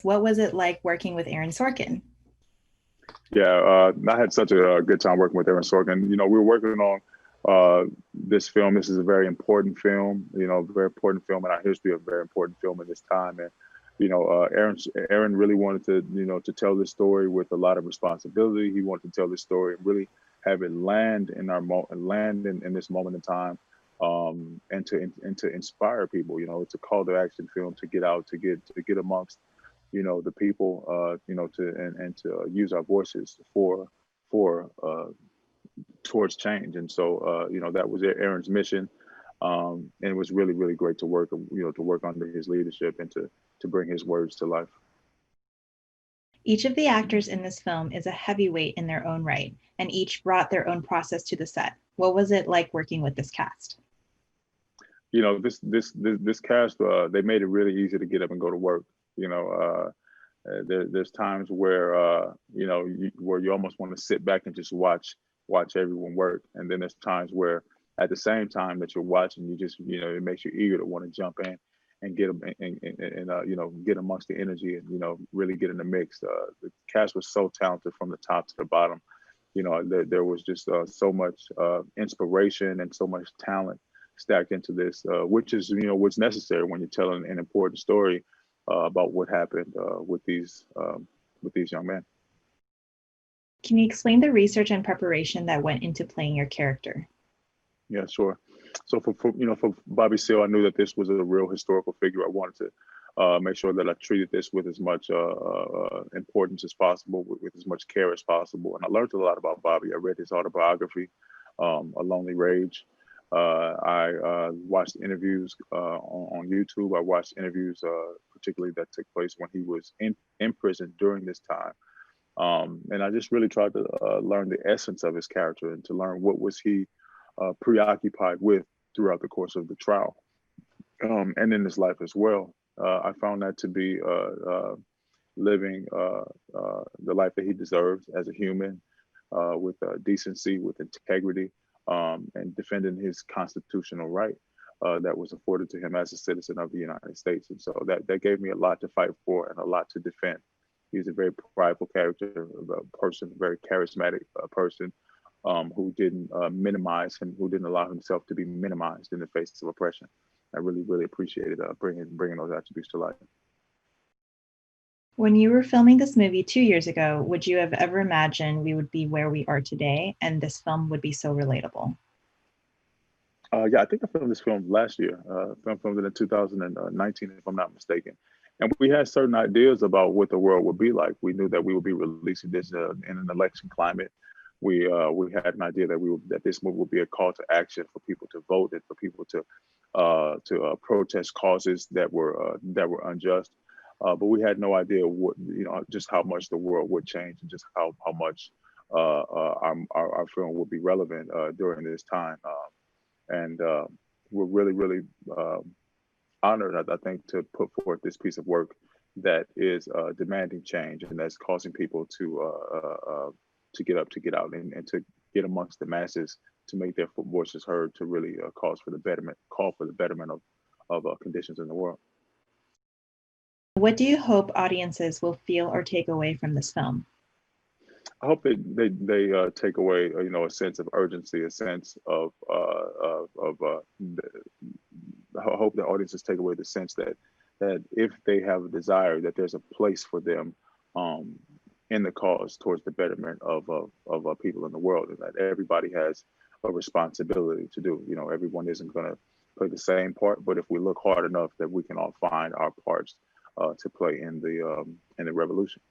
What was it like working with Aaron Sorkin? Yeah, I had such a good time working with Aaron Sorkin. We were working on this film. This is a very important film, very important film in our history, a very important film in this time. And, Aaron really wanted to, to tell this story with a lot of responsibility. He wanted to tell this story and really have it land in land in this moment in time, and to inspire people. It's a call to action film to get out, to get amongst the people, to and to use our voices for towards change. And so, that was Aaron's mission, and it was really really great to work, to work under his leadership and to bring his words to life. Each of the actors in this film is a heavyweight in their own right, and each brought their own process to the set. What was it like working with this cast? This cast, they made it really easy to get up and go to work. There's times where where you almost want to sit back and just watch everyone work, and then there's times where at the same time that you're watching, you just it makes you eager to want to jump in and get them and get amongst the energy and really get in the mix. The cast was so talented from the top to the bottom. There was just so much inspiration and so much talent stacked into this, which is what's necessary when you're telling an important story about what happened with these young men. Can you explain the research and preparation that went into playing your character? Yeah, sure. So for Bobby Seale, I knew that this was a real historical figure. I wanted to make sure that I treated this with as much importance as possible, with as much care as possible. And I learned a lot about Bobby. I read his autobiography, A Lonely Rage. I watched interviews on YouTube. I watched interviews, particularly that took place when he was in prison during this time. And I just really tried to learn the essence of his character and to learn what was he preoccupied with throughout the course of the trial, and in his life as well. I found that to be living the life that he deserves as a human, with decency, with integrity, and defending his constitutional right that was afforded to him as a citizen of the United States. And so that gave me a lot to fight for and a lot to defend. He's a very prideful character, a person, a very charismatic person, who didn't minimize him, who didn't allow himself to be minimized in the face of oppression. I really, really appreciated bringing those attributes to life. When you were filming this movie 2 years ago, would you have ever imagined we would be where we are today and this film would be so relatable? Yeah, I think I filmed this film last year. Filmed it in 2019, if I'm not mistaken. And we had certain ideas about what the world would be like. We knew that we would be releasing this in an election climate. We had an idea that this movie would be a call to action for people to vote and for people to protest causes that were unjust. But we had no idea what just how much the world would change and just how much our film would be relevant during this time. And we're really, really honored, I think, to put forth this piece of work that is demanding change and that's causing people to get up, to get out, and to get amongst the masses, to make their voices heard, to really call for the betterment of conditions in the world. What do you hope audiences will feel or take away from this film? I hope they take away a sense of urgency, a sense I hope the audiences take away the sense that if they have a desire, that there's a place for them in the cause towards the betterment of people in the world, and that everybody has a responsibility to do. Everyone isn't going to play the same part, but if we look hard enough, that we can all find our parts to play in the revolution.